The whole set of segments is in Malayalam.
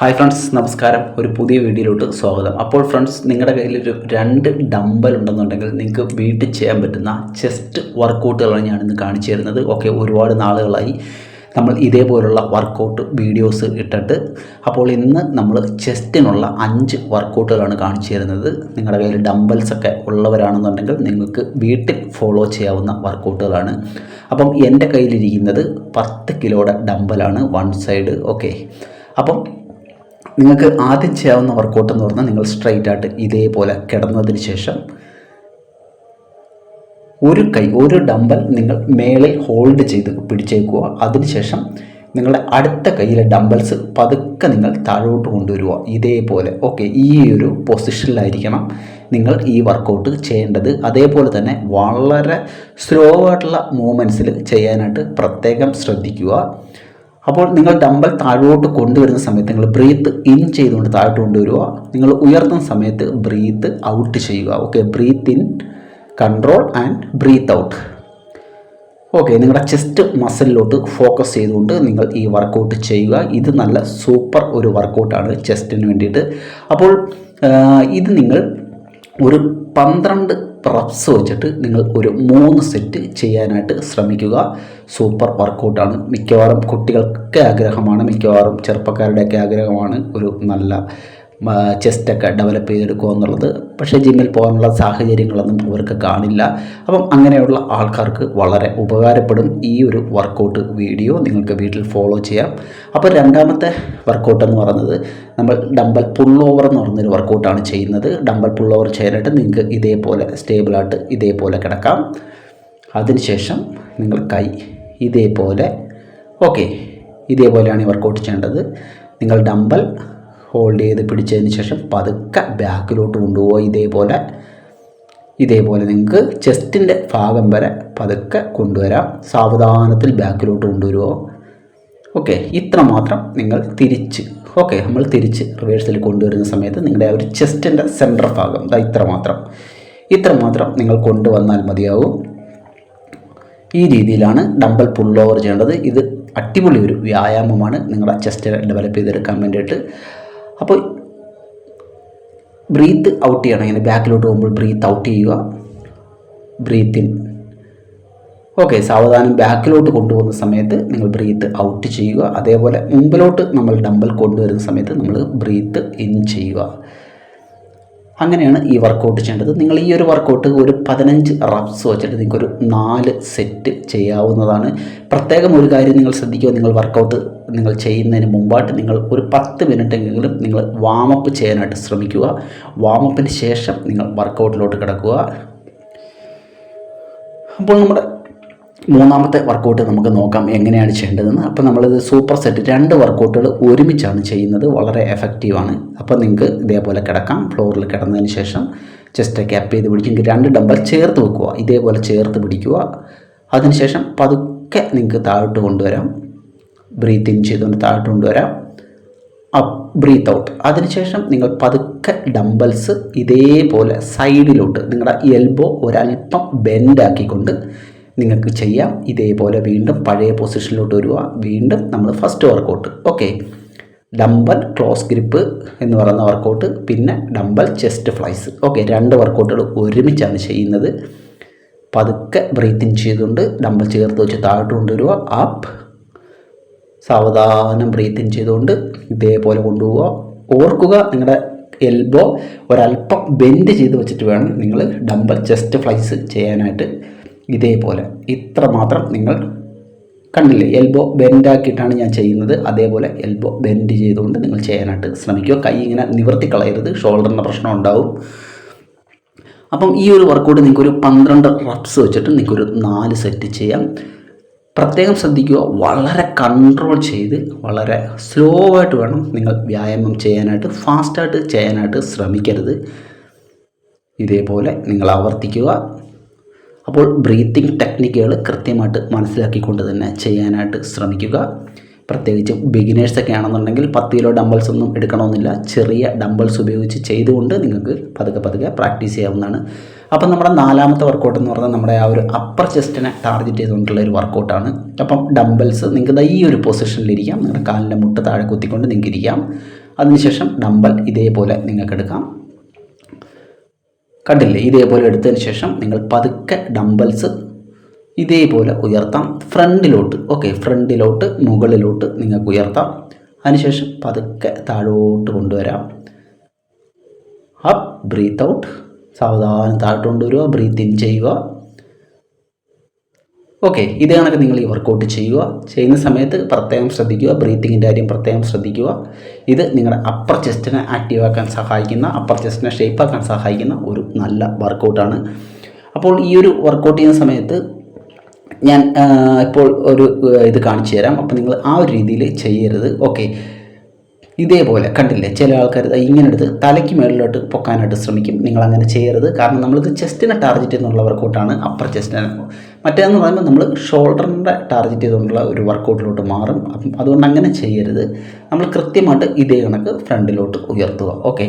ഹായ് ഫ്രണ്ട്സ്, നമസ്കാരം. ഒരു പുതിയ വീഡിയോയിലോട്ട് സ്വാഗതം. അപ്പോൾ ഫ്രണ്ട്സ്, നിങ്ങളുടെ കയ്യിലൊരു 2 ഡമ്പൽ ഉണ്ടെന്നുണ്ടെങ്കിൽ നിങ്ങൾക്ക് വീട്ടിൽ ചെയ്യാൻ പറ്റുന്ന ചെസ്റ്റ് വർക്കൗട്ടുകളാണ് ഞാനിന്ന് കാണിച്ചു തരുന്നത്. ഒരുപാട് നാളുകളായി നമ്മൾ ഇതേപോലുള്ള വർക്കൗട്ട് വീഡിയോസ് ഇട്ടിട്ട്. അപ്പോൾ ഇന്ന് നമ്മൾ ചെസ്റ്റിനുള്ള 5 വർക്കൗട്ടുകളാണ് കാണിച്ചു തരുന്നത്. നിങ്ങളുടെ കയ്യിൽ ഡമ്പൽസൊക്കെ ഉള്ളവരാണെന്നുണ്ടെങ്കിൽ നിങ്ങൾക്ക് വീട്ടിൽ ഫോളോ ചെയ്യാവുന്ന വർക്കൗട്ടുകളാണ്. അപ്പം എൻ്റെ കയ്യിലിരിക്കുന്നത് 10 കിലോയുടെ ഡമ്പലാണ്, വൺ സൈഡ്. അപ്പം നിങ്ങൾക്ക് ആദ്യം ചെയ്യാവുന്ന വർക്കൗട്ട് എന്ന് പറഞ്ഞാൽ, നിങ്ങൾ സ്ട്രൈറ്റ് ആയിട്ട് ഇതേപോലെ കിടന്നതിന് ശേഷം ഒരു ഡമ്പൽ നിങ്ങൾ മേളിൽ ഹോൾഡ് ചെയ്ത് പിടിച്ചേക്കുക. അതിനുശേഷം നിങ്ങളുടെ അടുത്ത കയ്യിലെ ഡമ്പൽസ് പതുക്കെ നിങ്ങൾ താഴോട്ട് കൊണ്ടുവരിക. ഇതേപോലെ ഈ ഒരു പൊസിഷനിലായിരിക്കണം നിങ്ങൾ ഈ വർക്കൗട്ട് ചെയ്യേണ്ടത്. അതേപോലെ തന്നെ വളരെ സ്ലോ ആയിട്ടുള്ള മൂവ്മെൻറ്റ്സിൽ ചെയ്യാനായിട്ട് പ്രത്യേകം ശ്രദ്ധിക്കുക. അപ്പോൾ നിങ്ങൾ ഡമ്പൽ താഴോട്ട് കൊണ്ടുവരുന്ന സമയത്ത് നിങ്ങൾ ബ്രീത്ത് ഇൻ ചെയ്തുകൊണ്ട് താഴോട്ട് കൊണ്ടുവരിക. നിങ്ങൾ ഉയർത്തുന്ന സമയത്ത് ബ്രീത്ത് ഔട്ട് ചെയ്യുക. Breathe in, control and breathe out. നിങ്ങളുടെ ചെസ്റ്റ് മസിലിലോട്ട് ഫോക്കസ് ചെയ്തുകൊണ്ട് നിങ്ങൾ ഈ വർക്കൗട്ട് ചെയ്യുക. ഇത് നല്ല സൂപ്പർ ഒരു വർക്കൗട്ടാണ് ചെസ്റ്റിന് വേണ്ടിയിട്ട്. അപ്പോൾ ഇത് നിങ്ങൾ ഒരു 12 റെപ്സ് വെച്ചിട്ട് നിങ്ങൾ ഒരു 3 സെറ്റ് ചെയ്യാനായിട്ട് ശ്രമിക്കുക. സൂപ്പർ വർക്കൗട്ടാണ്. മിക്കവാറും കുട്ടികൾക്ക് ആഗ്രഹമാണ്, മിക്കവാറും ചെറുപ്പക്കാരുടെയൊക്കെ ആഗ്രഹമാണ് ഒരു നല്ല ചെസ്റ്റൊക്കെ ഡെവലപ്പ് ചെയ്തെടുക്കുക എന്നുള്ളത്. പക്ഷേ ജിമ്മിൽ പോകാനുള്ള സാഹചര്യങ്ങളൊന്നും അവർക്ക് കാണില്ല. അപ്പം അങ്ങനെയുള്ള ആൾക്കാർക്ക് വളരെ ഉപകാരപ്പെടും ഈ ഒരു വർക്കൗട്ട് വീഡിയോ. നിങ്ങൾക്ക് വീട്ടിൽ ഫോളോ ചെയ്യാം. അപ്പോൾ രണ്ടാമത്തെ വർക്കൗട്ട് എന്ന് പറയുന്നത്, നമ്മൾ ഡമ്പൽ പുൾ ഓവർ എന്ന് പറയുന്നൊരു വർക്കൗട്ടാണ് ചെയ്യുന്നത്. ഡമ്പൽ പുൾ ഓവർ ചെയ്യാനായിട്ട് നിങ്ങൾക്ക് ഇതേപോലെ സ്റ്റേബിളായിട്ട് ഇതേപോലെ കിടക്കാം. അതിനുശേഷം നിങ്ങൾ കൈ ഇതേപോലെ ഇതേപോലെയാണ് ഈ വർക്കൗട്ട് ചെയ്യേണ്ടത്. നിങ്ങൾ ഡമ്പൽ ഹോൾഡ് ചെയ്ത് പിടിച്ചതിന് ശേഷം പതുക്കെ ബാക്കിലോട്ട് കൊണ്ടുപോവുക. ഇതേപോലെ നിങ്ങൾക്ക് ചെസ്റ്റിൻ്റെ ഭാഗം വരെ പതുക്കെ കൊണ്ടുവരാം. സാവധാനത്തിൽ ബാക്കിലോട്ട് കൊണ്ടുവരുമോ. ഇത്ര മാത്രം നിങ്ങൾ തിരിച്ച് നമ്മൾ തിരിച്ച് റിവേഴ്സിൽ കൊണ്ടുവരുന്ന സമയത്ത് നിങ്ങളുടെ ഒരു ചെസ്റ്റിൻ്റെ സെൻറ്റർ ഭാഗം ഇത്ര മാത്രം നിങ്ങൾ കൊണ്ടുവന്നാൽ മതിയാവും. ഈ രീതിയിലാണ് ഡമ്പൽ പുൾ ഓവർ ചെയ്യേണ്ടത്. ഇത് അടിപൊളി ഒരു വ്യായാമമാണ് നിങ്ങളുടെ ചെസ്റ്റ് ഡെവലപ്പ് ചെയ്തെടുക്കാൻ വേണ്ടിയിട്ട്. അപ്പോൾ ബ്രീത്ത് ഔട്ട് ചെയ്യണം. ഇങ്ങനെ ബാക്കിലോട്ട് പോകുമ്പോൾ ബ്രീത്ത് ഔട്ട് ചെയ്യുക, ബ്രീത്ത് ഇൻ. സാവധാനം ബാക്കിലോട്ട് കൊണ്ടുപോകുന്ന സമയത്ത് നിങ്ങൾ ബ്രീത്ത് ഔട്ട് ചെയ്യുക. അതേപോലെ മുമ്പിലോട്ട് നമ്മൾ ഡമ്പൽ കൊണ്ടുവരുന്ന സമയത്ത് നമ്മൾ ബ്രീത്ത് ഇൻ ചെയ്യുക. അങ്ങനെയാണ് ഈ വർക്കൗട്ട് ചെയ്യേണ്ടത്. നിങ്ങൾ ഈ ഒരു വർക്കൗട്ട് ഒരു 15 റെപ്സ് വെച്ചിട്ട് നിങ്ങൾക്കൊരു 4 സെറ്റ് ചെയ്യാവുന്നതാണ്. പ്രത്യേകം ഒരു കാര്യം നിങ്ങൾ ശ്രദ്ധിക്കുക, നിങ്ങൾ വർക്കൗട്ട് നിങ്ങൾ ചെയ്യുന്നതിന് മുമ്പായിട്ട് നിങ്ങൾ ഒരു 10 മിനിറ്റെങ്കിലും നിങ്ങൾ വാമപ്പ് ചെയ്യാനായിട്ട് ശ്രമിക്കുക. വാമപ്പിന് ശേഷം നിങ്ങൾ വർക്കൗട്ടിലോട്ട് കിടക്കുക. അപ്പോൾ നമ്മുടെ മൂന്നാമത്തെ വർക്കൗട്ട് നമുക്ക് നോക്കാം എങ്ങനെയാണ് ചെയ്യേണ്ടതെന്ന്. അപ്പോൾ നമ്മളിത് സൂപ്പർ സെറ്റ് 2 വർക്കൗട്ടുകൾ ഒരുമിച്ചാണ് ചെയ്യുന്നത്. വളരെ എഫക്റ്റീവാണ്. അപ്പോൾ നിങ്ങൾക്ക് ഇതേപോലെ കിടക്കാം. ഫ്ലോറിൽ കിടന്നതിന് ശേഷം ചെസ്റ്റൊക്കെ അപ്പ് ചെയ്ത് പിടിക്കും. 2 ഡമ്പൽ ചേർത്ത് വെക്കുക. ഇതേപോലെ ചേർത്ത് പിടിക്കുക. അതിനുശേഷം പതുക്കെ നിങ്ങൾക്ക് താഴോട്ട് കൊണ്ടുവരാം. ബ്രീത്ത് ഇൻ ചെയ്തുകൊണ്ട് താഴോട്ട് കൊണ്ടുവരാം. Up, breathe out. അതിനുശേഷം നിങ്ങൾ പതുക്കെ ഡമ്പൽസ് ഇതേപോലെ സൈഡിലോട്ട് നിങ്ങളുടെ എൽബോ ഒരല്പം ബെൻഡാക്കിക്കൊണ്ട് നിങ്ങൾക്ക് ചെയ്യാം. ഇതേപോലെ വീണ്ടും പഴയ പൊസിഷനിലോട്ട് വരിക. വീണ്ടും നമ്മൾ first workout dumbbell close grip എന്ന് പറയുന്ന വർക്കൗട്ട്, പിന്നെ ഡമ്പൽ ചെസ്റ്റ് ഫ്ലൈസ്. 2 വർക്കൗട്ടുകൾ ഒരുമിച്ചാണ് ചെയ്യുന്നത്. പതുക്കെ ബ്രീത്ത് ഇൻ ചെയ്തുകൊണ്ട് ഡമ്പൽ ചേർത്ത് വെച്ച് താഴോട്ട് കൊണ്ടുവരിക. അപ്പ്, സാവധാനം ബ്രീത്ത് ഇൻ ചെയ്തുകൊണ്ട് ഇതേപോലെ കൊണ്ടുപോവുക. ഓർക്കുക, നിങ്ങളുടെ എൽബോ ഒരല്പം ബെൻഡ് ചെയ്ത് വെച്ചിട്ട് വേണം നിങ്ങൾ ഡമ്പൽ ചെസ്റ്റ് ഫ്ലൈസ് ചെയ്യാനായിട്ട്. ഇതേപോലെ ഇത്ര മാത്രം നിങ്ങൾ കണ്ടില്ലേ, എൽബോ ബെൻഡാക്കിയിട്ടാണ് ഞാൻ ചെയ്യുന്നത്. അതേപോലെ എൽബോ ബെൻഡ് ചെയ്തുകൊണ്ട് നിങ്ങൾ ചെയ്യാനായിട്ട് ശ്രമിക്കുക. കൈ ഇങ്ങനെ നിവർത്തി കളയരുത്, ഷോൾഡറിൻ്റെ പ്രശ്നം ഉണ്ടാവും. അപ്പം ഈ ഒരു വർക്കൗട്ട് നിങ്ങൾക്കൊരു 12 റെപ്സ് വെച്ചിട്ട് നിങ്ങൾക്കൊരു 4 സെറ്റ് ചെയ്യാം. പ്രത്യേകം ശ്രദ്ധിക്കുക, വളരെ കൺട്രോൾ ചെയ്ത് വളരെ സ്ലോ ആയിട്ട് വേണം നിങ്ങൾ വ്യായാമം ചെയ്യാനായിട്ട്. ഫാസ്റ്റായിട്ട് ചെയ്യാനായിട്ട് ശ്രമിക്കരുത്. ഇതേപോലെ നിങ്ങൾ ആവർത്തിക്കുക. അപ്പോൾ ബ്രീത്തിങ് ടെക്നിക്കുകൾ കൃത്യമായിട്ട് മനസ്സിലാക്കിക്കൊണ്ട് തന്നെ ചെയ്യാനായിട്ട് ശ്രമിക്കുക. പ്രത്യേകിച്ച് ബിഗിനേഴ്സൊക്കെ ആണെന്നുണ്ടെങ്കിൽ 10 കിലോ ഡമ്പൽസ് ഒന്നും എടുക്കണമെന്നില്ല. ചെറിയ ഡമ്പൽസ് ഉപയോഗിച്ച് ചെയ്തുകൊണ്ട് നിങ്ങൾക്ക് പതുക്കെ പ്രാക്ടീസ് ചെയ്യാവുന്നതാണ്. അപ്പം നമ്മുടെ 4ാമത്തെ വർക്കൗട്ട് എന്ന് പറഞ്ഞാൽ നമ്മുടെ ആ ഒരു അപ്പർ ചെസ്റ്റിനെ ടാർഗറ്റ് ചെയ്തുകൊണ്ടുള്ള ഒരു വർക്കൗട്ടാണ്. അപ്പം ഡമ്പൽസ് നിങ്ങൾക്ക് ഈ ഒരു പൊസിഷനിലിരിക്കാം. നിങ്ങളുടെ കാലിൻ്റെ മുട്ട് താഴെ കുത്തിക്കൊണ്ട് നിങ്ങൾക്ക് ഇരിക്കാം. അതിനുശേഷം ഡമ്പൽ ഇതേപോലെ നിങ്ങൾക്ക് എടുക്കാം. കണ്ടില്ലേ, ഇതേപോലെ എടുത്തതിന് ശേഷം നിങ്ങൾ പതുക്കെ ഡമ്പൽസ് ഇതേപോലെ ഉയർത്താം ഫ്രണ്ടിലോട്ട്. ഓക്കെ, ഫ്രണ്ടിലോട്ട് മുകളിലോട്ട് നിങ്ങൾക്ക് ഉയർത്താം. അതിനുശേഷം പതുക്കെ താഴോട്ട് കൊണ്ടുവരാം. അപ്പ്, ബ്രീത്ത് ഔട്ട്, സാവധാനം താഴോട്ട് കൊണ്ടുവരിക, ബ്രീത്ത് ഇൻ ചെയ്യുക. ഓക്കെ, ഇത് കണക്ക് നിങ്ങൾ ഈ വർക്കൗട്ട് ചെയ്യുന്ന സമയത്ത് പ്രത്യേകം ശ്രദ്ധിക്കുക, ബ്രീത്തിങ്ങിൻ്റെ കാര്യം പ്രത്യേകം ശ്രദ്ധിക്കുക. ഇത് നിങ്ങളുടെ അപ്പർ ചെസ്റ്റിനെ ആക്റ്റീവ് ആക്കാൻ സഹായിക്കുന്ന, അപ്പർ ചെസ്റ്റിനെ ഷേപ്പ് ആക്കാൻ സഹായിക്കുന്ന ഒരു നല്ല വർക്കൗട്ടാണ്. അപ്പോൾ ഈ ഒരു വർക്കൗട്ട് ചെയ്യുന്ന സമയത്ത് ഞാൻ ഇപ്പോൾ ഒരു ഇത് കാണിച്ചു തരാം. അപ്പോൾ നിങ്ങൾ ആ ഒരു രീതിയിൽ ചെയ്യരുത്. ഓക്കെ, ഇതേപോലെ കണ്ടില്ലേ, ചില ആൾക്കാർ ഇങ്ങനെ എടുത്ത് തലയ്ക്ക് മുകളിലോട്ട് പൊക്കാനായിട്ട് ശ്രമിക്കും. നിങ്ങൾ അങ്ങനെ ചെയ്യരുത്. കാരണം നമ്മളിത് ചെസ്റ്റിനെ ടാർഗറ്റ് ചെയ്യുന്നുള്ള വർക്കൗട്ടാണ്, അപ്പർ ചെസ്റ്റിനെ. മറ്റേതെന്ന് പറയുമ്പോൾ നമ്മൾ ഷോൾഡറിൻ്റെ ടാർഗറ്റ് ചെയ്തുകൊണ്ടുള്ള ഒരു വർക്കൗട്ടിലോട്ട് മാറും. അപ്പം അതുകൊണ്ട് അങ്ങനെ ചെയ്യരുത്. നമ്മൾ കൃത്യമായിട്ട് ഇതേ കണക്ക് ഫ്രണ്ടിലോട്ട് ഉയർത്തുക. ഓക്കെ,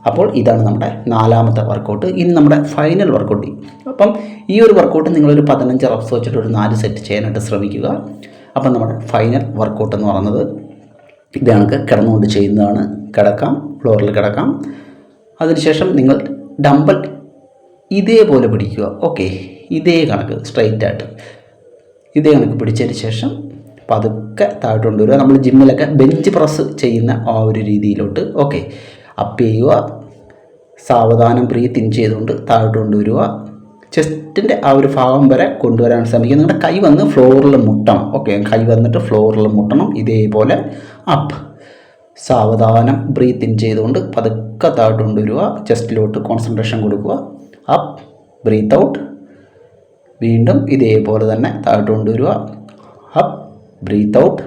അപ്പോൾ ഇതാണ് നമ്മുടെ 4ാമത്തെ വർക്കൗട്ട്. ഇനി നമ്മുടെ ഫൈനൽ വർക്കൗട്ട്. അപ്പം ഈ ഒരു വർക്കൗട്ട് നിങ്ങളൊരു 15 റെപ്സ് വെച്ചിട്ട് ഒരു 4 സെറ്റ് ചെയ്യാനായിട്ട് ശ്രമിക്കുക. അപ്പം നമ്മുടെ ഫൈനൽ വർക്കൗട്ട് എന്ന് പറയുന്നത് ഇത് കണക്ക് കിടന്നുകൊണ്ട് ചെയ്യുന്നതാണ്. കിടക്കാം, ഫ്ലോറിൽ കിടക്കാം. അതിനുശേഷം നിങ്ങൾ ഡമ്പൽ ഇതേപോലെ പിടിക്കുക. ഓക്കെ, ഇതേ കണക്ക് സ്ട്രൈറ്റ് ആയിട്ട് ഇതേ കണക്ക് പിടിച്ചതിന് ശേഷം പതുക്കെ താഴോട്ട് കൊണ്ടുവരിക. നമ്മൾ ജിമ്മിലൊക്കെ ബെഞ്ച് പ്രസ് ചെയ്യുന്ന ആ ഒരു രീതിയിലോട്ട്. ഓക്കെ, അപ്പ് ചെയ്യുക, സാവധാനം ബ്രീത്ത് ഇൻ ചെയ്തുകൊണ്ട് താഴോട്ട് കൊണ്ടുവരിക. ചെസ്റ്റിൻ്റെ ആ ഒരു ഭാഗം വരെ കൊണ്ടുവരാൻ ശ്രമിക്കുക. നിങ്ങളുടെ കൈ വന്ന് ഫ്ലോറിൽ മുട്ടണം. ഓക്കെ, കൈ വന്നിട്ട് ഫ്ലോറിൽ മുട്ടണം. ഇതേപോലെ അപ്പ്, സാവധാനം ബ്രീത്ത് ഇൻ ചെയ്തുകൊണ്ട് പതുക്കെ താഴോട്ട് കൊണ്ടുവരിക. ചെസ്റ്റിലോട്ട് കോൺസെൻട്രേഷൻ കൊടുക്കുക. അപ്പ്, ബ്രീത്ത് ഔട്ട്, വീണ്ടും ഇതേപോലെ തന്നെ താഴോട്ട് കൊണ്ടുവരിക. Up, breathe out.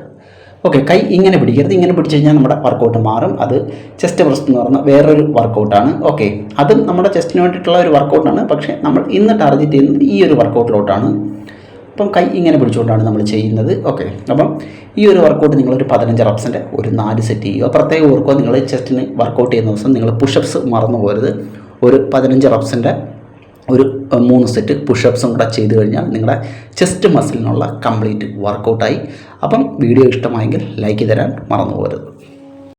ഓക്കെ, കൈ ഇങ്ങനെ പിടിക്കരുത്. ഇങ്ങനെ പിടിച്ച് കഴിഞ്ഞാൽ നമ്മുടെ വർക്കൗട്ട് മാറും. അത് ചെസ്റ്റ് പ്രസ് എന്ന് പറയുന്ന വേറൊരു വർക്കൗട്ടാണ്. ഓക്കെ, അതും നമ്മുടെ ചെസ്റ്റിന് വേണ്ടിയിട്ടുള്ള ഒരു വർക്കൗട്ടാണ്. പക്ഷേ നമ്മൾ ഇന്ന് ടാർഗറ്റ് ചെയ്യുന്നത് ഈ ഒരു വർക്കൗട്ടിലോട്ടാണ്. അപ്പം കൈ ഇങ്ങനെ പിടിച്ചുകൊണ്ടാണ് നമ്മൾ ചെയ്യുന്നത്. ഓക്കെ, അപ്പം ഈ ഒരു വർക്കൗട്ട് നിങ്ങളൊരു 15 റെപ്സിൻ്റെ ഒരു 4 സെറ്റ് ചെയ്യുക. പ്രത്യേകം ഓർക്കുക, നിങ്ങൾ ചെസ്റ്റിന് വർക്കൗട്ട് ചെയ്യുന്ന ദിവസം നിങ്ങൾ പുഷപ്സ് മറന്നു പോകരുത്. ഒരു 15 റെപ്സിൻ്റെ ഒരു 3 സെറ്റ് പുഷപ്സും കൂടെ ചെയ്ത് കഴിഞ്ഞാൽ നിങ്ങളുടെ ചെസ്റ്റ് മസിലിനുള്ള കംപ്ലീറ്റ് വർക്കൗട്ടായി. അപ്പം വീഡിയോ ഇഷ്ടമായെങ്കിൽ ലൈക്ക് തരാൻ മറന്നു പോകരുത്.